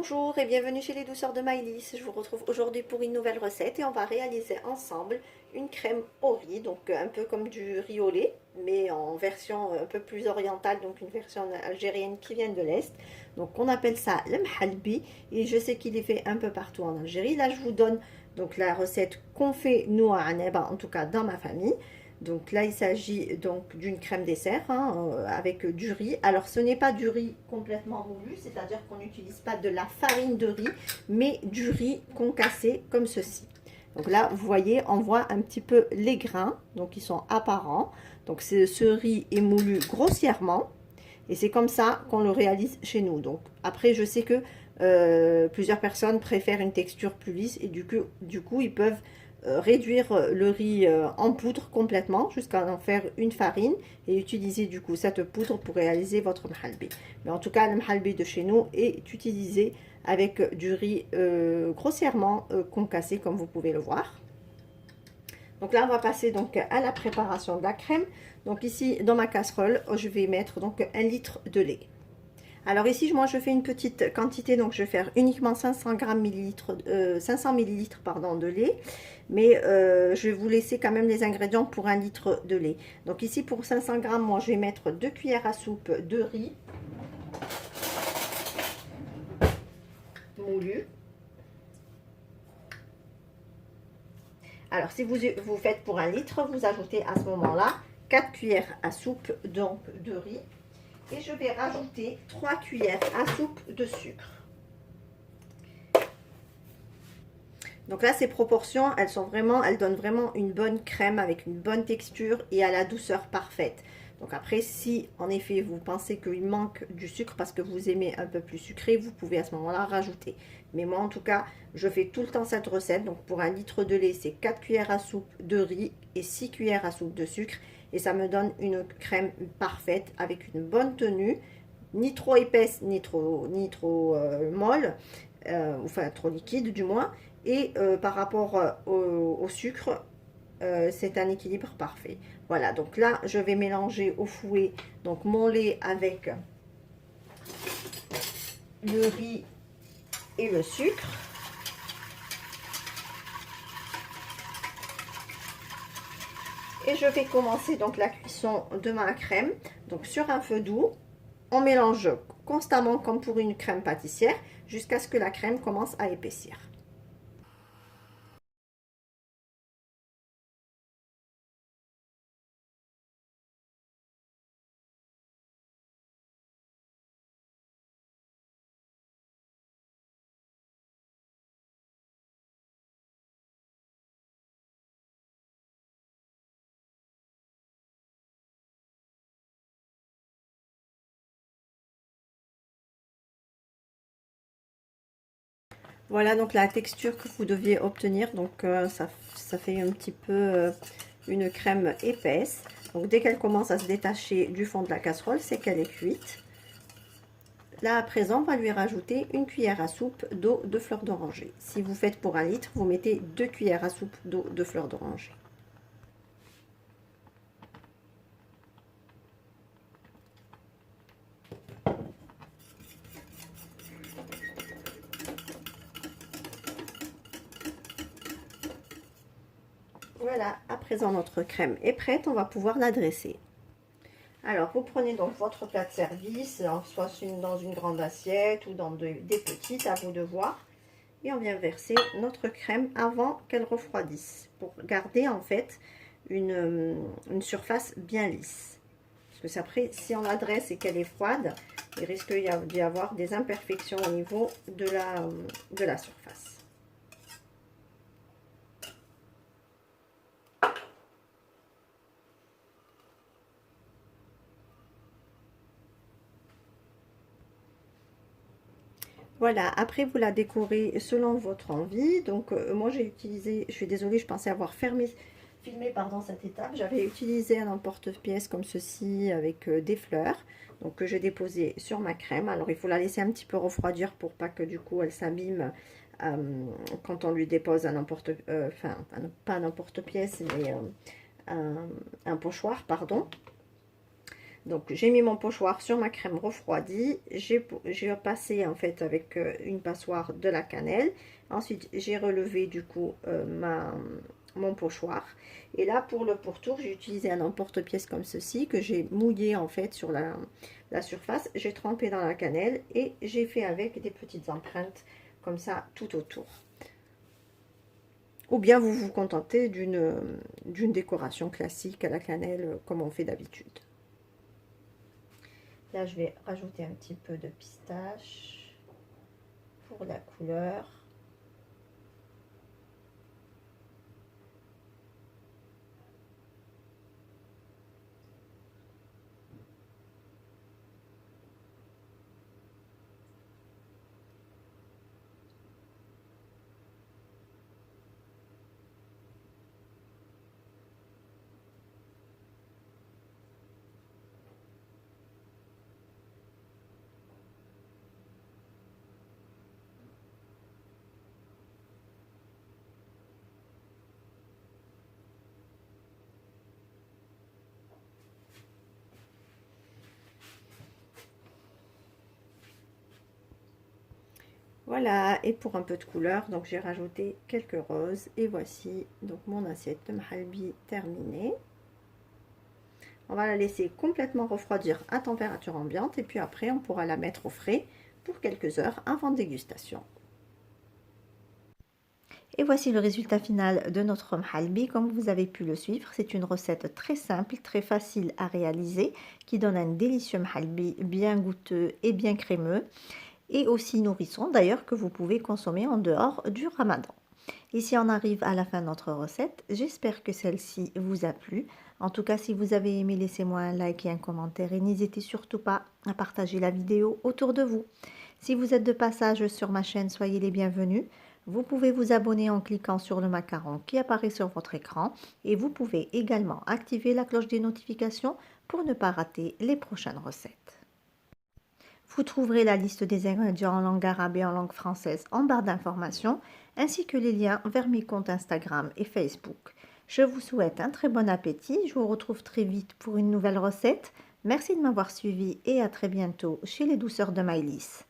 Bonjour et bienvenue chez les douceurs de Maïlis. Je vous retrouve aujourd'hui pour une nouvelle recette et on va réaliser ensemble une crème au riz, donc un peu comme du riz au lait, mais en version un peu plus orientale, donc une version algérienne qui vient de l'Est. Donc on appelle ça le mhalbi et je sais qu'il est fait un peu partout en Algérie. Là je vous donne donc la recette qu'on fait nous à Annaba, en tout cas dans ma famille. Donc là, il s'agit donc d'une crème dessert avec du riz. Alors, ce n'est pas du riz complètement moulu, c'est-à-dire qu'on n'utilise pas de la farine de riz, mais du riz concassé comme ceci. Donc là, vous voyez, on voit un petit peu les grains, donc ils sont apparents. Donc ce riz est moulu grossièrement et c'est comme ça qu'on le réalise chez nous. Donc après, je sais que plusieurs personnes préfèrent une texture plus lisse et du coup ils peuvent réduire le riz en poudre complètement jusqu'à en faire une farine et utiliser du coup cette poudre pour réaliser votre mhalbi. Mais en tout cas, le mhalbi de chez nous est utilisé avec du riz grossièrement concassé comme vous pouvez le voir. Donc là, on va passer donc à la préparation de la crème. Donc ici, dans ma casserole, je vais mettre donc 1 litre de lait. Alors ici, moi, je fais une petite quantité, donc je vais faire uniquement 500 millilitres pardon, de lait. Mais je vais vous laisser quand même les ingrédients pour 1 litre de lait. Donc ici, pour 500 grammes, moi, je vais mettre 2 cuillères à soupe de riz moulu. Alors, si vous faites pour 1 litre, vous ajoutez à ce moment-là 4 cuillères à soupe donc, de riz. Et je vais rajouter 3 cuillères à soupe de sucre. Donc là, ces proportions, elles donnent vraiment une bonne crème avec une bonne texture et à la douceur parfaite. Donc après, si en effet vous pensez qu'il manque du sucre parce que vous aimez un peu plus sucré, vous pouvez à ce moment-là rajouter. Mais moi en tout cas, je fais tout le temps cette recette. Donc pour 1 litre de lait, c'est 4 cuillères à soupe de riz et 6 cuillères à soupe de sucre. Et ça me donne une crème parfaite avec une bonne tenue, ni trop épaisse, ni trop molle, enfin trop liquide du moins. Et par rapport au sucre, c'est un équilibre parfait. Voilà, donc là, je vais mélanger au fouet donc mon lait avec le riz et le sucre. Et je vais commencer donc la cuisson de ma crème. Donc sur un feu doux, on mélange constamment comme pour une crème pâtissière jusqu'à ce que la crème commence à épaissir. Voilà donc la texture que vous deviez obtenir. Donc ça fait un petit peu une crème épaisse. Donc dès qu'elle commence à se détacher du fond de la casserole, c'est qu'elle est cuite. Là à présent, on va lui rajouter 1 cuillère à soupe d'eau de fleur d'oranger. Si vous faites pour 1 litre, vous mettez 2 cuillères à soupe d'eau de fleur d'oranger. Voilà, à présent notre crème est prête, on va pouvoir la dresser. Alors, vous prenez donc votre plat de service, soit dans une grande assiette ou dans des petites, à vous de voir. Et on vient verser notre crème avant qu'elle refroidisse, pour garder en fait une surface bien lisse. Parce que après, si on la dresse et qu'elle est froide, il risque d'y avoir des imperfections au niveau de la surface. Voilà, après vous la décorez selon votre envie. Donc moi j'ai utilisé, je suis désolée, je pensais avoir filmé pardon, cette étape. J'avais utilisé un emporte-pièce comme ceci avec des fleurs. Donc que j'ai déposé sur ma crème. Alors il faut la laisser un petit peu refroidir pour pas que du coup elle s'abîme quand on lui dépose enfin pas un emporte-pièce mais un pochoir, pardon. Donc j'ai mis mon pochoir sur ma crème refroidie, j'ai passé en fait avec une passoire de la cannelle. Ensuite j'ai relevé du coup mon pochoir. Et là pour le pourtour, j'ai utilisé un emporte-pièce comme ceci que j'ai mouillé en fait sur la surface. J'ai trempé dans la cannelle et j'ai fait avec des petites empreintes comme ça tout autour. Ou bien vous vous contentez d'une décoration classique à la cannelle comme on fait d'habitude. Là, je vais rajouter un petit peu de pistache pour la couleur. Voilà, et pour un peu de couleur, donc j'ai rajouté quelques roses. Et voici donc mon assiette de mahalbi terminée. On va la laisser complètement refroidir à température ambiante. Et puis après, on pourra la mettre au frais pour quelques heures avant dégustation. Et voici le résultat final de notre mahalbi. Comme vous avez pu le suivre, c'est une recette très simple, très facile à réaliser, qui donne un délicieux mahalbi bien goûteux et bien crémeux, et aussi nourrissant d'ailleurs, que vous pouvez consommer en dehors du ramadan. Ici on arrive à la fin de notre recette. J'espère que celle-ci vous a plu. En tout cas, si vous avez aimé, laissez-moi un like et un commentaire, et n'hésitez surtout pas à partager la vidéo autour de vous. Si vous êtes de passage sur ma chaîne, soyez les bienvenus. Vous pouvez vous abonner en cliquant sur le macaron qui apparaît sur votre écran, et vous pouvez également activer la cloche des notifications pour ne pas rater les prochaines recettes. Vous trouverez la liste des ingrédients en langue arabe et en langue française en barre d'informations, ainsi que les liens vers mes comptes Instagram et Facebook. Je vous souhaite un très bon appétit. Je vous retrouve très vite pour une nouvelle recette. Merci de m'avoir suivi et à très bientôt chez les douceurs de Maïlis.